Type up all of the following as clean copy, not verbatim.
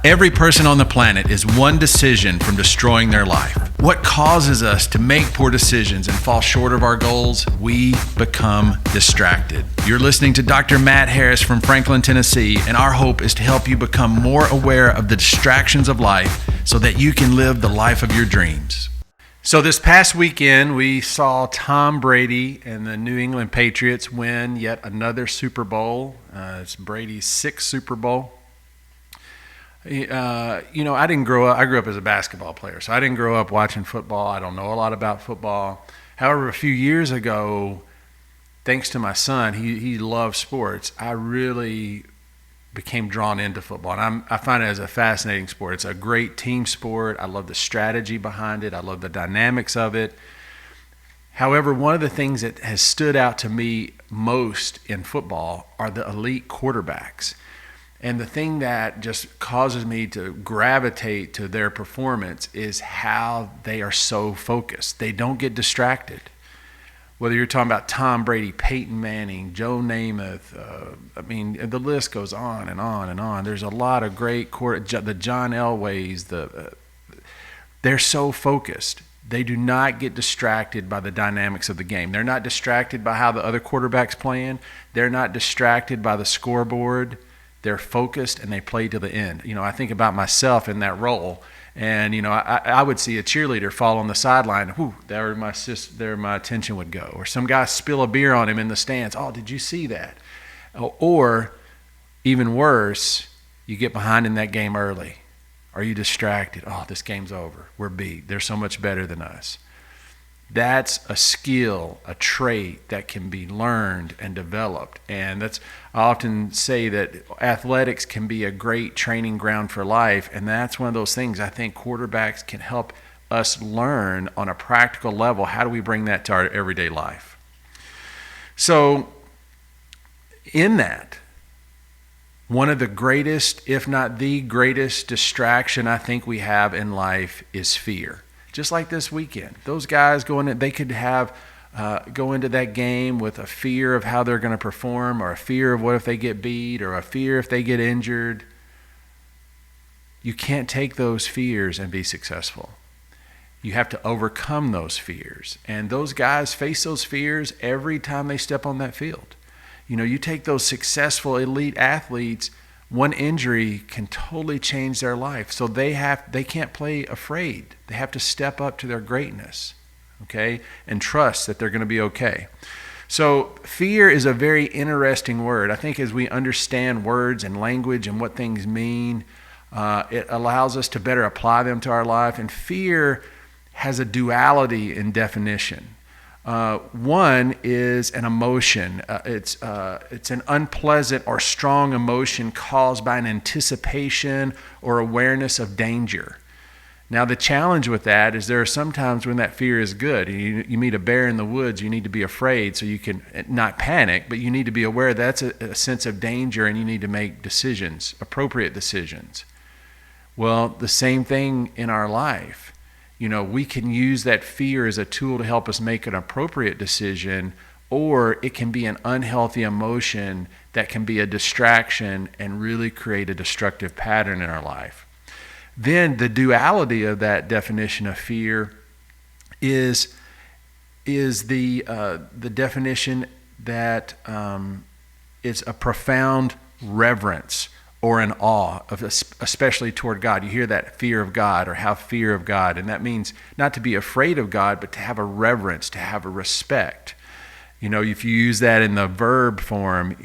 Every person on the planet is one decision from destroying their life. What causes us to make poor decisions and fall short of our goals? We become distracted. You're listening to Dr. Matt Harris from Franklin, Tennessee, and our hope is to help you become more aware of the distractions of life so that you can live the life of your dreams. So this past weekend, we saw Tom Brady and the New England Patriots win yet another Super Bowl. It's Brady's 6th Super Bowl. I didn't grow up. I grew up as a basketball player, so I didn't grow up watching football. I don't know a lot about football. However, a few years ago, thanks to my son, he loves sports. I really became drawn into football, and I find it as a fascinating sport. It's a great team sport. I love the strategy behind it. I love the dynamics of it. However, one of the things that has stood out to me most in football are the elite quarterbacks. And the thing that just causes me to gravitate to their performance is how they are so focused. They don't get distracted. Whether you're talking about Tom Brady, Peyton Manning, Joe Namath, the list goes on and on and on. There's a lot of great the John Elways. They're so focused. They do not get distracted by the dynamics of the game. They're not distracted by how the other quarterback's playing. They're not distracted by the scoreboard. They're focused and they play to the end. I think about myself in that role, and I would see a cheerleader fall on the sideline. Whew, there my attention would go. Or some guy spill a beer on him in the stands. Oh, did you see that? Or even worse, you get behind in that game early. Are you distracted? Oh, this game's over. We're beat. They're so much better than us. That's a skill, a trait that can be learned and developed. And I often say that athletics can be a great training ground for life. And that's one of those things I think quarterbacks can help us learn on a practical level. How do we bring that to our everyday life? So in that, one of the greatest, if not the greatest distraction I think we have in life is fear. Just like this weekend, those guys they could go into that game with a fear of how they're going to perform, or a fear of what if they get beat, or a fear if they get injured. You can't take those fears and be successful. You have to overcome those fears. And those guys face those fears every time they step on that field. You take those successful elite athletes, one injury can totally change their life. So they can't play afraid. They have to step up to their greatness, okay, and trust that they're going to be okay. So fear is a very interesting word. I think as we understand words and language and what things mean, it allows us to better apply them to our life. And fear has a duality in definition. One is an emotion. It's an unpleasant or strong emotion caused by an anticipation or awareness of danger. Now, the challenge with that is there are some times when that fear is good. You meet a bear in the woods, you need to be afraid so you can not panic, but you need to be aware that's a sense of danger and you need to make decisions, appropriate decisions. Well, the same thing in our life. We can use that fear as a tool to help us make an appropriate decision, or it can be an unhealthy emotion that can be a distraction and really create a destructive pattern in our life. Then the duality of that definition of fear is the definition that it's a profound reverence or an awe, especially toward God. You hear that fear of God or have fear of God, and that means not to be afraid of God, but to have a reverence, to have a respect. If you use that in the verb form,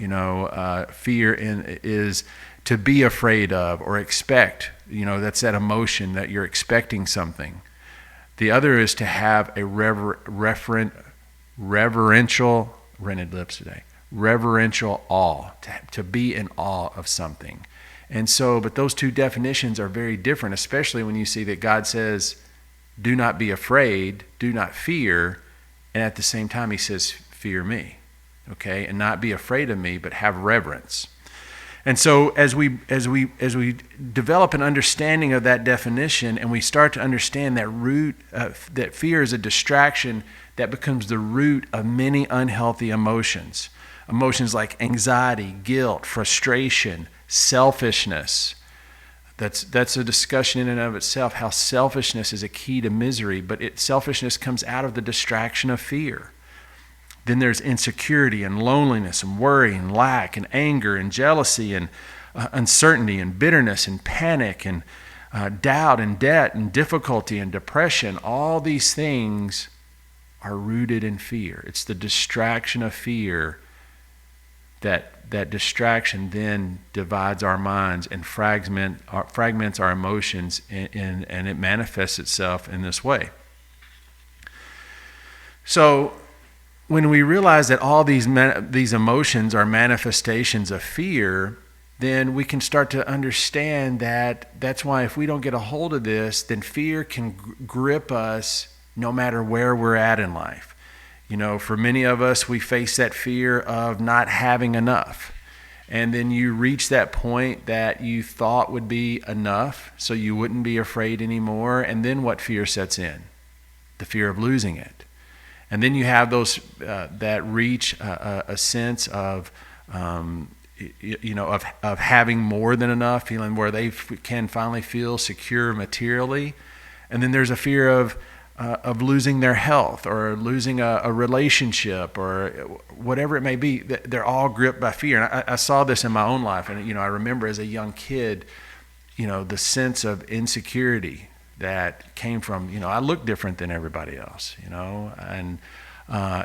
fear is to be afraid of or expect. That's that emotion that you're expecting something. The other is to have a reverential, rented lips today, reverential awe, to be in awe of something. And so, but those two definitions are very different, especially when you see that God says, do not be afraid, do not fear, and at the same time he says, fear me, okay? And not be afraid of me, but have reverence. And so as we develop an understanding of that definition and we start to understand that that fear is a distraction that becomes the root of many unhealthy emotions. Emotions like anxiety, guilt, frustration, selfishness, That's a discussion in and of itself, how selfishness is a key to misery, but selfishness comes out of the distraction of fear. Then there's insecurity and loneliness and worry and lack and anger and jealousy and uncertainty and bitterness and panic and doubt and debt and difficulty and depression. All these things are rooted in fear. It's the distraction of fear that distraction then divides our minds and fragments our emotions, and it manifests itself in this way. So when we realize that all these emotions are manifestations of fear, then we can start to understand that that's why if we don't get a hold of this, then fear can grip us no matter where we're at in life. For many of us, we face that fear of not having enough. And then you reach that point that you thought would be enough, so you wouldn't be afraid anymore. And then what fear sets in? The fear of losing it. And then you have those that reach a sense of, of having more than enough, feeling where they can finally feel secure materially. And then there's a fear of losing their health or losing a relationship or whatever it may be. They're all gripped by fear. And I saw this in my own life. And, I remember as a young kid, the sense of insecurity that came from, I look different than everybody else, and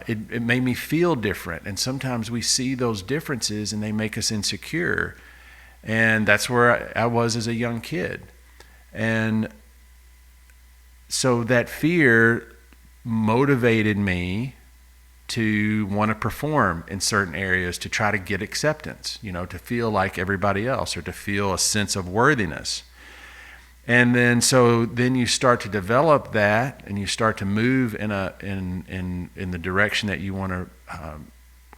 it made me feel different. And sometimes we see those differences and they make us insecure. And that's where I was as a young kid. And so that fear motivated me to want to perform in certain areas to try to get acceptance, to feel like everybody else or to feel a sense of worthiness. And then you start to develop that, and you start to move in the direction that you want to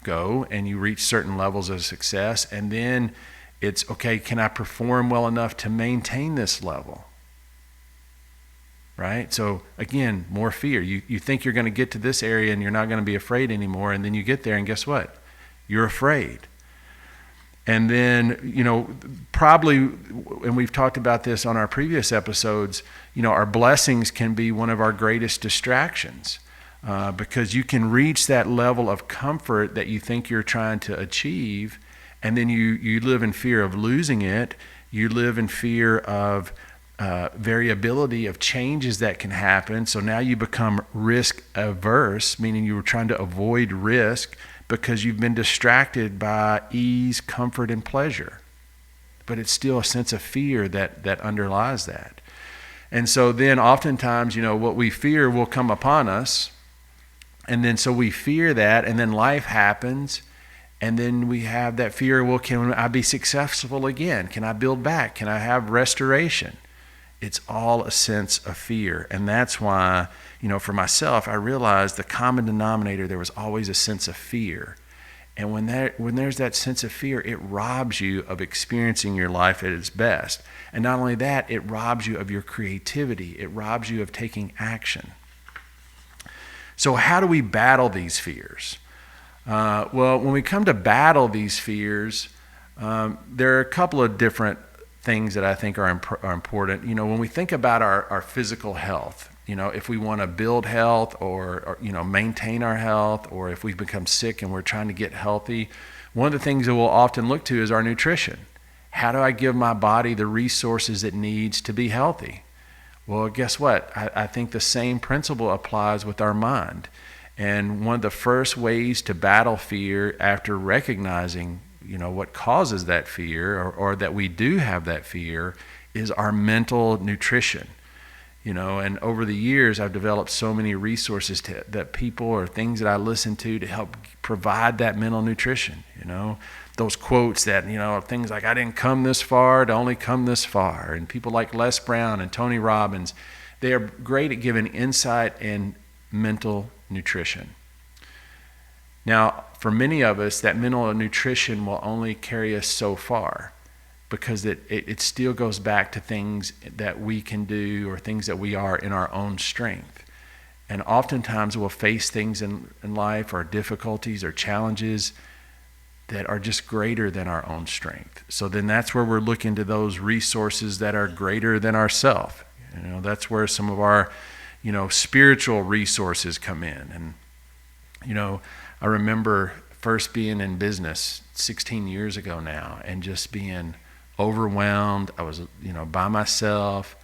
go, and you reach certain levels of success. And then it's okay. Can I perform well enough to maintain this level? Right? So again, more fear. You think you're going to get to this area and you're not going to be afraid anymore, and then you get there and guess what? You're afraid. And then, probably, and we've talked about this on our previous episodes, our blessings can be one of our greatest distractions because you can reach that level of comfort that you think you're trying to achieve, and then you live in fear of losing it. You live in fear of variability of changes that can happen. So now you become risk averse, meaning you were trying to avoid risk because you've been distracted by ease, comfort, and pleasure. But it's still a sense of fear that underlies that. And so then oftentimes, what we fear will come upon us. And then so we fear that, and then life happens. And then we have that fear, well, can I be successful again? Can I build back? Can I have restoration? It's all a sense of fear. And that's why, for myself, I realized the common denominator, there was always a sense of fear. And when there's that sense of fear, it robs you of experiencing your life at its best. And not only that, it robs you of your creativity. It robs you of taking action. So how do we battle these fears? Well, when we come to battle these fears, there are a couple of different things that I think are important. When we think about our physical health, if we want to build health or maintain our health, or if we become sick and we're trying to get healthy, one of the things that we'll often look to is our nutrition. How do I give my body the resources it needs to be healthy? Well, guess what? I think the same principle applies with our mind. And one of the first ways to battle fear after recognizing what causes that fear or that we do have that fear is our mental nutrition. And over the years, I've developed so many resources that people or things that I listen to help provide that mental nutrition. Those quotes that, things like, I didn't come this far to only come this far. And people like Les Brown and Tony Robbins, they are great at giving insight and mental nutrition. Now, for many of us, that mental nutrition will only carry us so far because it still goes back to things that we can do or things that we are in our own strength. And oftentimes we'll face things in life or difficulties or challenges that are just greater than our own strength. So then that's where we're looking to those resources that are greater than ourselves. That's where some of our, spiritual resources come in. And, I remember first being in business 16 years ago now and just being overwhelmed. I was, by myself.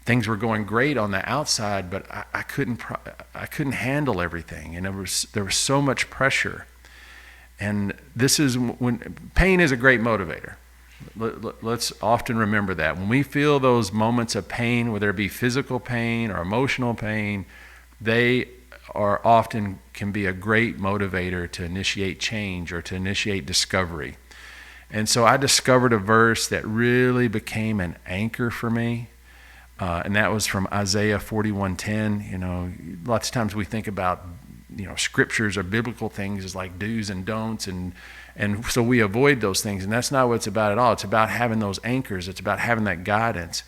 Things were going great on the outside, but I couldn't handle everything. And there was so much pressure. And this is when pain is a great motivator. Let's often remember that. When we feel those moments of pain, whether it be physical pain or emotional pain, they are often can be a great motivator to initiate change or to initiate discovery. And so I discovered a verse that really became an anchor for me. And that was from Isaiah 41:10. Lots of times we think about, scriptures or biblical things as like do's and don'ts. And so we avoid those things. And that's not what it's about at all. It's about having those anchors. It's about having that guidance.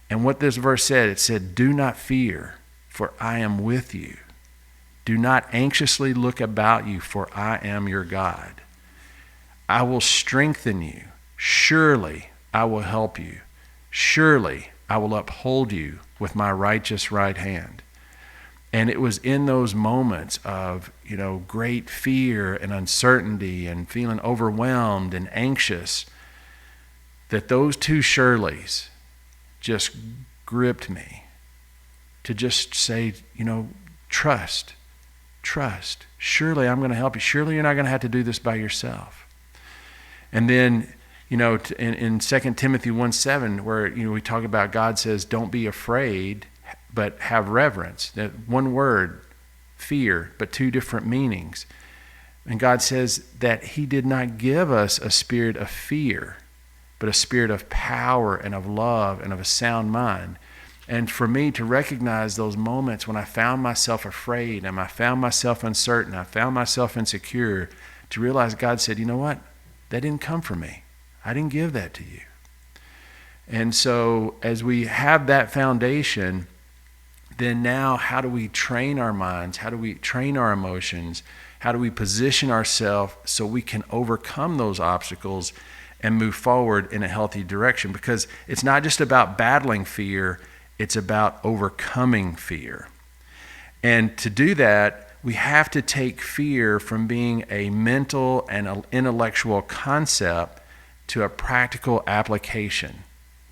And what this verse said, it said, "Do not fear, for I am with you. Do not anxiously look about you, for I am your God. I will strengthen you. Surely I will help you. Surely I will uphold you with my righteous right hand." And it was in those moments of, great fear and uncertainty and feeling overwhelmed and anxious that those two surelys just gripped me to just say, trust. Surely I'm going to help you. Surely you're not going to have to do this by yourself. And then, in 2 Timothy 1:7, where, we talk about God says, don't be afraid, but have reverence. That one word, fear, but two different meanings. And God says that he did not give us a spirit of fear, but a spirit of power and of love and of a sound mind. And for me to recognize those moments when I found myself afraid and I found myself uncertain, I found myself insecure, to realize God said, you know what? That didn't come from me. I didn't give that to you. And so as we have that foundation, then now how do we train our minds? How do we train our emotions? How do we position ourselves so we can overcome those obstacles and move forward in a healthy direction? Because it's not just about battling fear, it's about overcoming fear. And to do that, we have to take fear from being a mental and an intellectual concept to a practical application.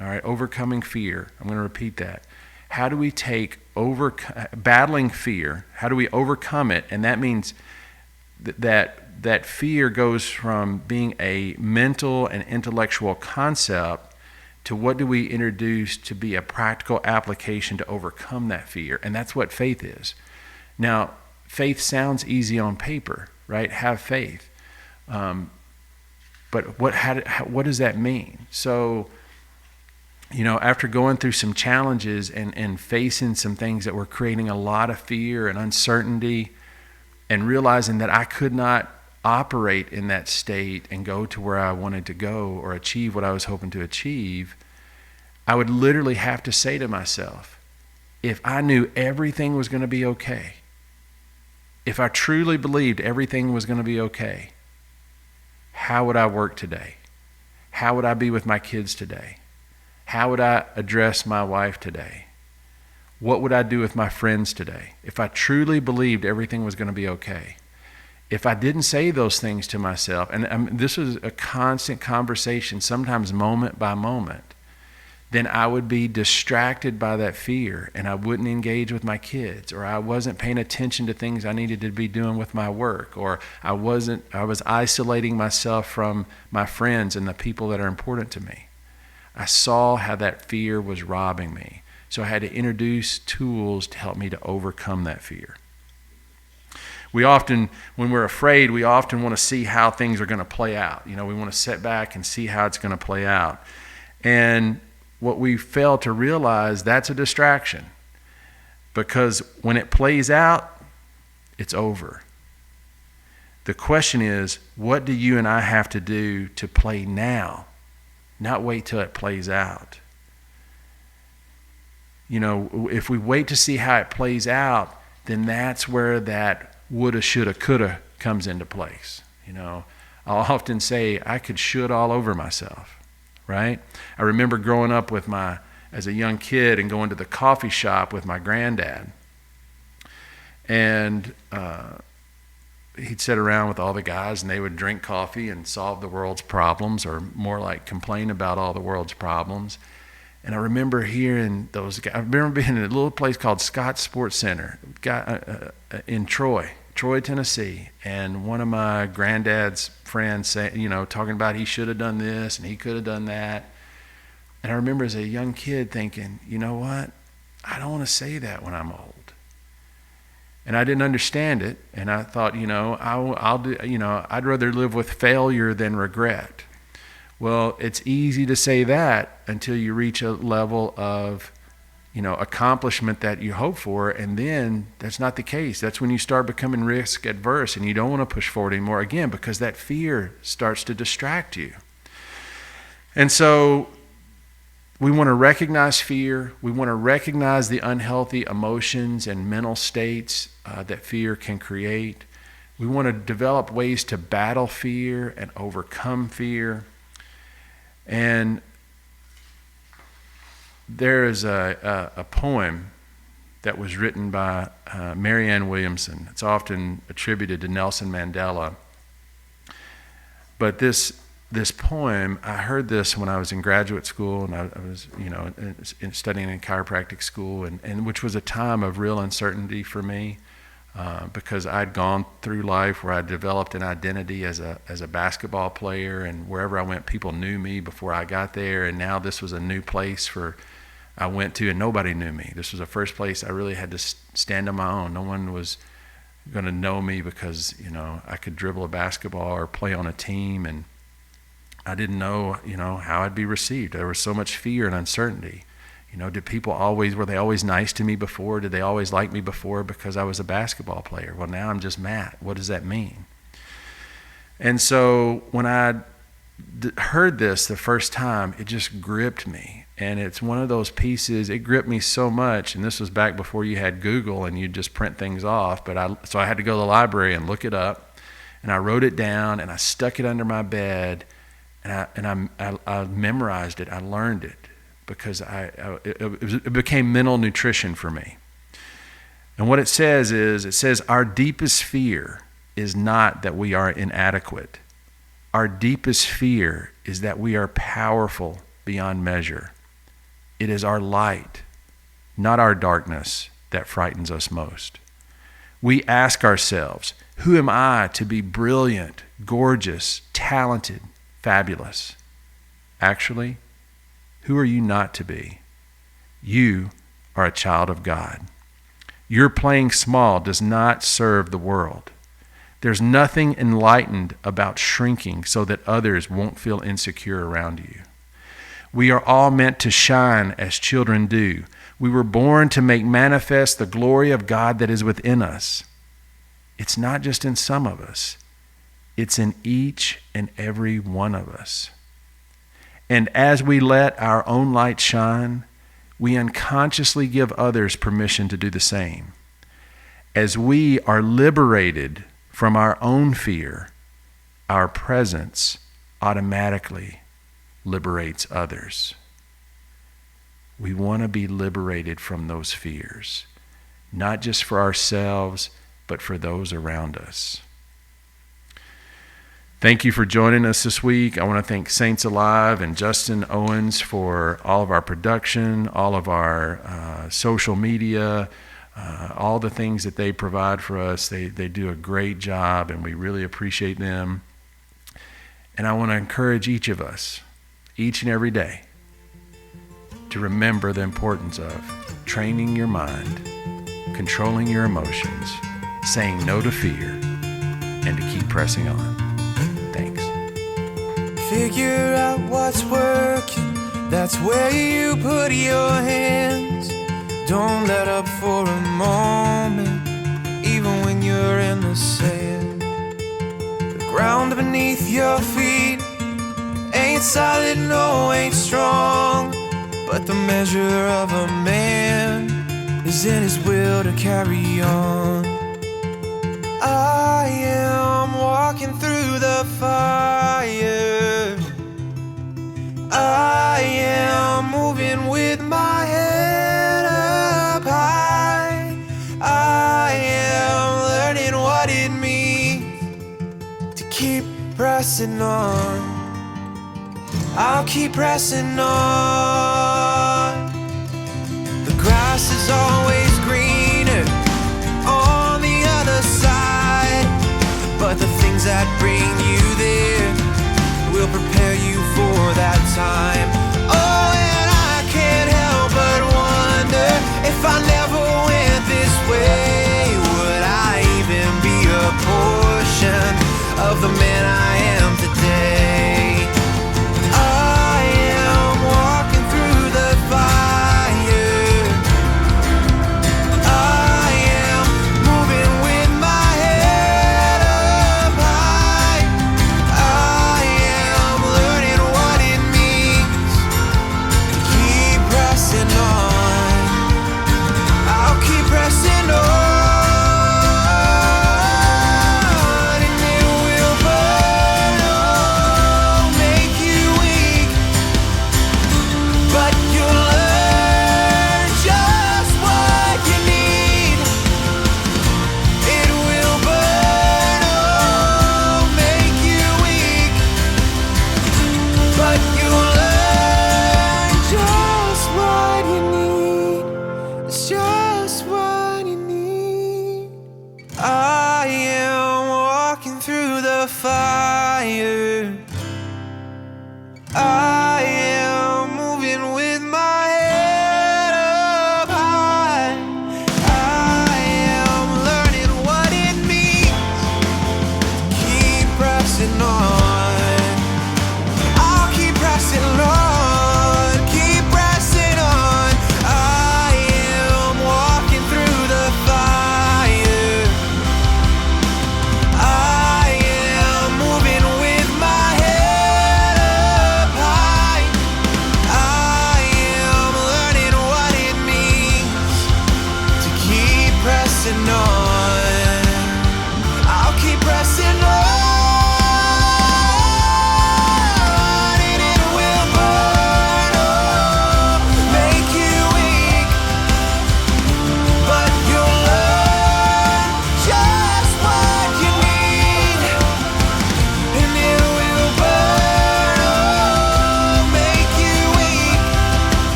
All right, overcoming fear. I'm going to repeat that. How do we take battling fear? How do we overcome it? And that means that fear goes from being a mental and intellectual concept to what do we introduce to be a practical application to overcome that fear? And that's what faith is. Now, faith sounds easy on paper, right? Have faith. But what does that mean? So, after going through some challenges and facing some things that were creating a lot of fear and uncertainty, and realizing that I could not operate in that state and go to where I wanted to go or achieve what I was hoping to achieve, I would literally have to say to myself, if I knew everything was going to be okay, if I truly believed everything was going to be okay, how would I work today? How would I be with my kids today? How would I address my wife today? What would I do with my friends today? If I truly believed everything was going to be okay. If I didn't say those things to myself, and this was a constant conversation, sometimes moment by moment, then I would be distracted by that fear and I wouldn't engage with my kids, or I wasn't paying attention to things I needed to be doing with my work, or I was isolating myself from my friends and the people that are important to me. I saw how that fear was robbing me. So I had to introduce tools to help me to overcome that fear. We often, when we're afraid, we often want to see how things are going to play out. We want to sit back and see how it's going to play out. And what we fail to realize, that's a distraction. Because when it plays out, it's over. The question is, what do you and I have to do to play now? Not wait till it plays out. If we wait to see how it plays out, then that's where that woulda, shoulda, coulda comes into place. I'll often say I could should all over myself, right? I remember growing up as a young kid and going to the coffee shop with my granddad. And he'd sit around with all the guys and they would drink coffee and solve the world's problems, or more like complain about all the world's problems. And I remember hearing those guys. I remember being in a little place called Scott Sports Center in Troy, Tennessee. And one of my granddad's friends talking about he should have done this and he could have done that. And I remember as a young kid thinking, you know what? I don't want to say that when I'm old. And I didn't understand it. And I thought, I'll do, I'd rather live with failure than regret. Well, it's easy to say that until you reach a level of, accomplishment that you hope for. And then that's not the case. That's when you start becoming risk adverse and you don't want to push forward anymore, again, because that fear starts to distract you. And so we want to recognize fear. We want to recognize the unhealthy emotions and mental states that fear can create. We want to develop ways to battle fear and overcome fear. And there is a poem that was written by Marianne Williamson. It's often attributed to Nelson Mandela. But this poem, I heard this when I was in graduate school, and I was, studying in chiropractic school, and which was a time of real uncertainty for me, because I'd gone through life where I developed an identity as a basketball player, and wherever I went, people knew me before I got there, and now this was a new place I went to, and nobody knew me. This was the first place I really had to stand on my own. No one was going to know me because, I could dribble a basketball or play on a team, and I didn't know, how I'd be received. There was so much fear and uncertainty. Were they always nice to me before? Did they always like me before because I was a basketball player? Well, now I'm just Matt. What does that mean? And so when I heard this the first time, it just gripped me. And it's one of those pieces, it gripped me so much, and this was back before you had Google and you just print things off, so I had to go to the library and look it up, and I wrote it down, and I stuck it under my bed, and I memorized it. I learned it because it became mental nutrition for me. And what it says, our deepest fear is not that we are inadequate. Our deepest fear is that we are powerful beyond measure. It is our light, not our darkness, that frightens us most. We ask ourselves, who am I to be brilliant, gorgeous, talented, fabulous? Actually, who are you not to be? You are a child of God. Your playing small does not serve the world. There's nothing enlightened about shrinking so that others won't feel insecure around you. We are all meant to shine as children do. We were born to make manifest the glory of God that is within us. It's not just in some of us. It's in each and every one of us. And as we let our own light shine, we unconsciously give others permission to do the same. As we are liberated from our own fear, our presence automatically liberates others. We want to be liberated from those fears, not just for ourselves, but for those around us. Thank you for joining us this week. I want to thank Saints Alive and Justin Owens for all of our production, all of our social media, all the things that they provide for us. They do a great job, and we really appreciate them. And I want to encourage each of us, each and every day, to remember the importance of training your mind, controlling your emotions, saying no to fear, and to keep pressing on. Thanks. Figure out what's working, that's where you put your hands. Don't let up for a moment, even when you're in the sand. The ground beneath your feet ain't solid, no, ain't strong, but the measure of a man is in his will to carry on. I am walking through the the fire. I am moving with my head up high. I am learning what it means to keep pressing on. I'll keep pressing on. The grass is always greener on the other side, but the things that bring you there will prepare you for that time.